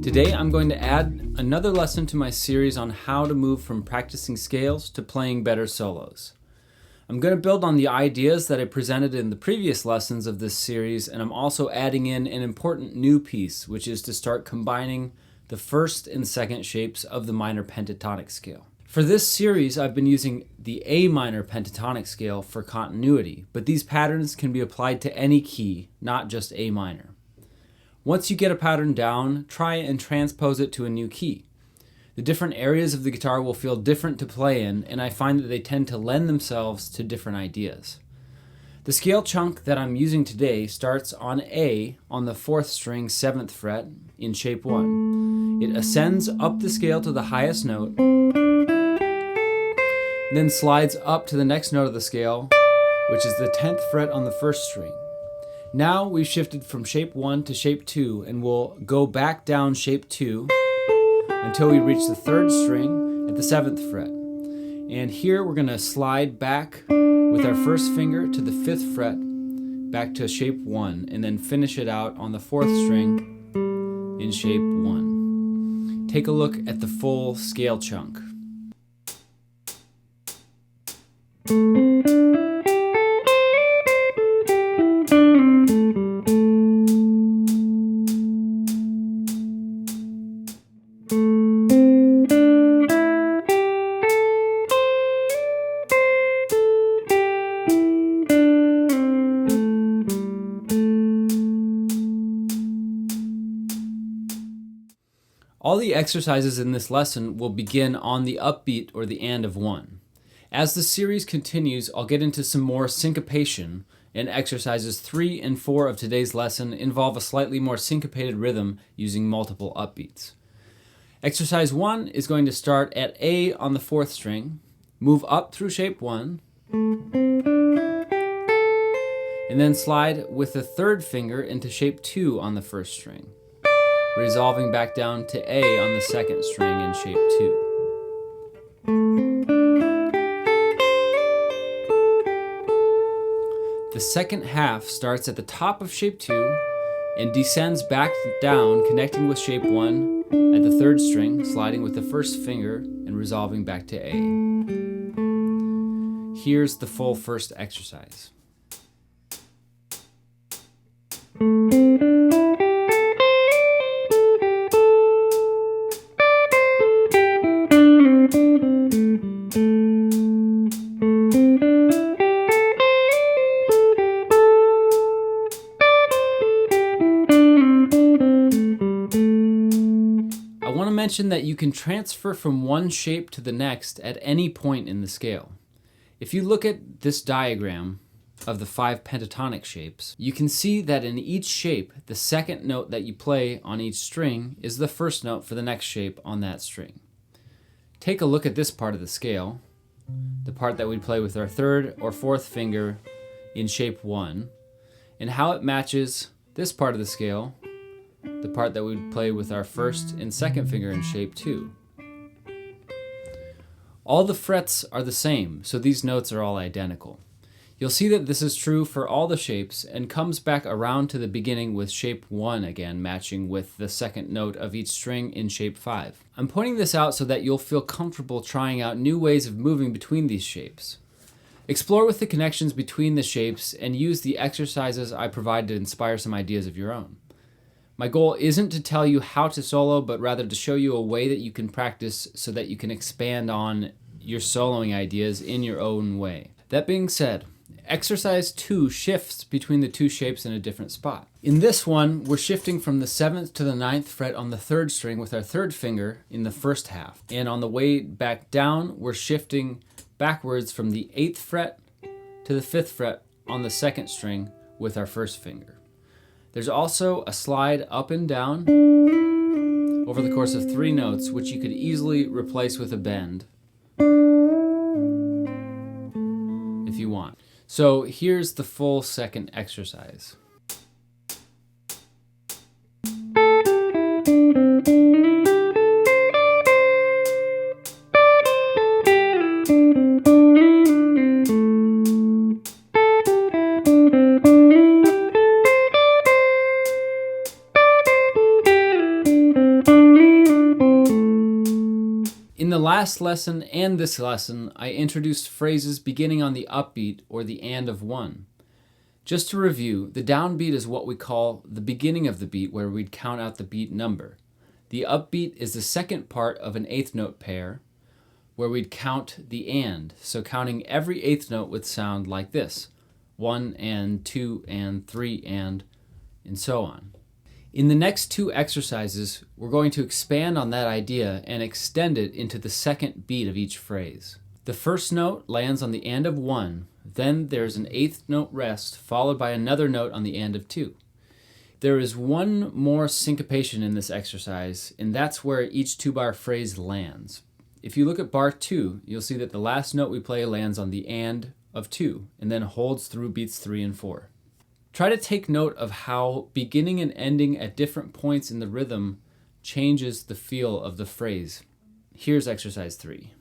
Today I'm going to add another lesson to my series on how to move from practicing scales to playing better solos. I'm going to build on the ideas that I presented in the previous lessons of this series, and I'm also adding in an important new piece, which is to start combining the first and second shapes of the minor pentatonic scale. For this series, I've been using the A minor pentatonic scale for continuity, but these patterns can be applied to any key, not just A minor. Once you get a pattern down, try and transpose it to a new key. The different areas of the guitar will feel different to play in, and I find that they tend to lend themselves to different ideas. The scale chunk that I'm using today starts on A on the 4th string 7th fret in shape 1. It ascends up the scale to the highest note, then slides up to the next note of the scale, which is the 10th fret on the 1st string. Now we've shifted from shape 1 to shape 2, and we'll go back down shape 2 until we reach the 3rd string at the 7th fret. And here we're going to slide back with our first finger to the 5th fret back to shape 1, and then finish it out on the 4th string in shape 1. Take a look at the full scale chunk. All the exercises in this lesson will begin on the upbeat or the and of 1. As the series continues, I'll get into some more syncopation, and exercises 3 and 4 of today's lesson involve a slightly more syncopated rhythm using multiple upbeats. Exercise 1 is going to start at A on the 4th string, move up through shape 1, and then slide with the 3rd finger into shape 2 on the 1st string, resolving back down to A on the 2nd string in shape 2. The second half starts at the top of shape 2 and descends back down, connecting with shape 1 at the 3rd string, sliding with the 1st finger and resolving back to A. Here's the full first exercise. Mention that you can transfer from one shape to the next at any point in the scale. If you look at this diagram of the 5 pentatonic shapes, you can see that in each shape, the second note that you play on each string is the first note for the next shape on that string. Take a look at this part of the scale, the part that we play with our 3rd or 4th finger in shape 1, and how it matches this part of the scale, the part that we would play with our 1st and 2nd finger in shape 2. All the frets are the same, so these notes are all identical. You'll see that this is true for all the shapes and comes back around to the beginning with shape 1 again, matching with the 2nd note of each string in shape 5. I'm pointing this out so that you'll feel comfortable trying out new ways of moving between these shapes. Explore with the connections between the shapes and use the exercises I provide to inspire some ideas of your own. My goal isn't to tell you how to solo, but rather to show you a way that you can practice so that you can expand on your soloing ideas in your own way. That being said, exercise 2 shifts between the two shapes in a different spot. In this one, we're shifting from the 7th to the 9th fret on the 3rd string with our 3rd finger in the first half. And on the way back down, we're shifting backwards from the 8th fret to the 5th fret on the 2nd string with our 1st finger. There's also a slide up and down over the course of 3 notes, which you could easily replace with a bend if you want. So here's the full second exercise. In the last lesson and this lesson, I introduced phrases beginning on the upbeat or the and of 1. Just to review, the downbeat is what we call the beginning of the beat, where we'd count out the beat number. The upbeat is the second part of an eighth note pair, where we'd count the and. So counting every eighth note would sound like this: 1 and 2 and 3 and so on. In the next 2 exercises, we're going to expand on that idea and extend it into the second beat of each phrase. The first note lands on the and of 1, then there's an eighth note rest followed by another note on the and of 2. There is one more syncopation in this exercise, and that's where each 2-bar phrase lands. If you look at bar 2, you'll see that the last note we play lands on the and of 2 and then holds through beats 3 and 4. Try to take note of how beginning and ending at different points in the rhythm changes the feel of the phrase. Here's exercise 3.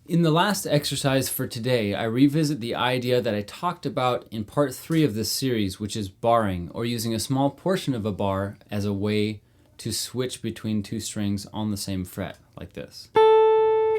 In the last exercise for today, I revisit the idea that I talked about in part 3 of this series, which is barring, or using a small portion of a bar as a way to switch between 2 strings on the same fret, like this,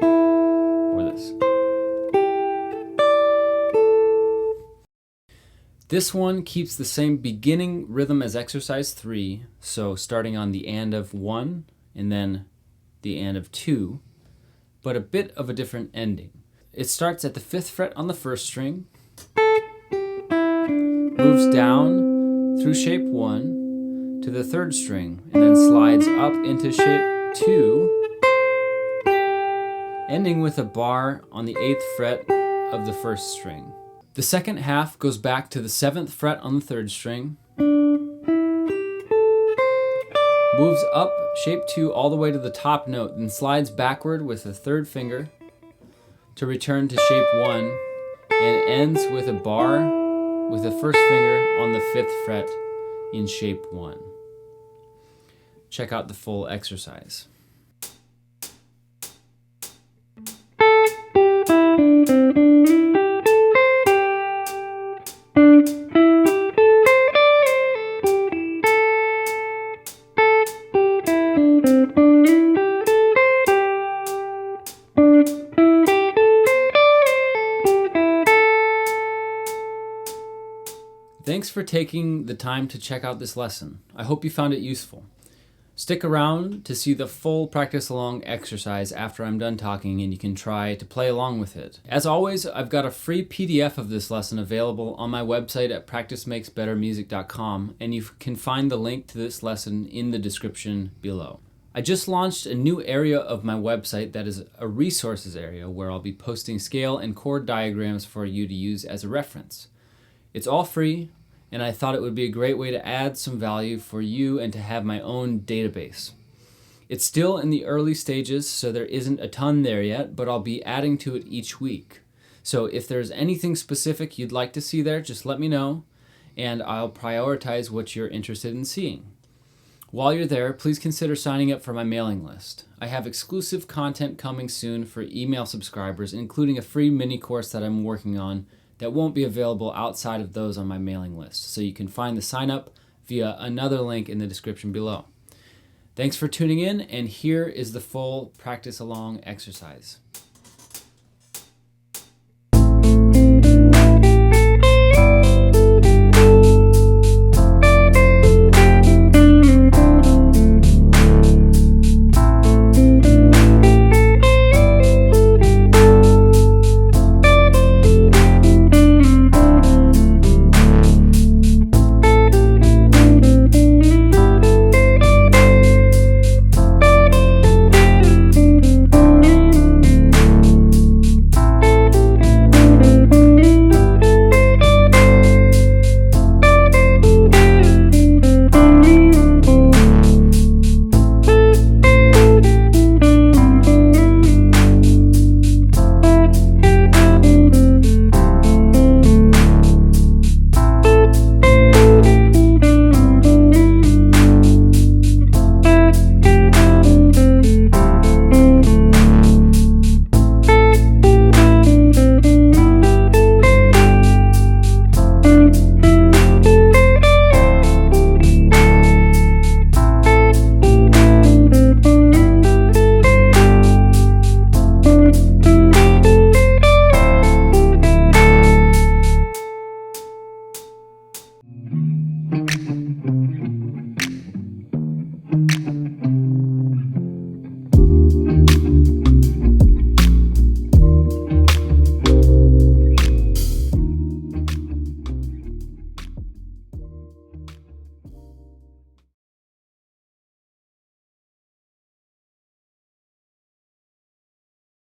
or this. This one keeps the same beginning rhythm as exercise 3, so starting on the and of 1 and then the and of 2, but a bit of a different ending. It starts at the 5th fret on the 1st string, moves down through shape 1 to the 3rd string, and then slides up into shape 2, ending with a bar on the 8th fret of the 1st string. The second half goes back to the 7th fret on the 3rd string, moves up shape 2 all the way to the top note, then slides backward with the 3rd finger to return to shape 1, and ends with a bar with the 1st finger on the 5th fret in shape 1. Check out the full exercise. Thanks for taking the time to check out this lesson. I hope you found it useful. Stick around to see the full practice along exercise after I'm done talking, and you can try to play along with it. As always, I've got a free PDF of this lesson available on my website at practicemakesbettermusic.com, and you can find the link to this lesson in the description below. I just launched a new area of my website that is a resources area where I'll be posting scale and chord diagrams for you to use as a reference. It's all free, and I thought it would be a great way to add some value for you and to have my own database. It's still in the early stages, so there isn't a ton there yet, but I'll be adding to it each week. So if there's anything specific you'd like to see there, just let me know, and I'll prioritize what you're interested in seeing. While you're there, please consider signing up for my mailing list. I have exclusive content coming soon for email subscribers, including a free mini course that I'm working on that won't be available outside of those on my mailing list. So you can find the sign up via another link in the description below. Thanks for tuning in, and here is the full practice along exercise.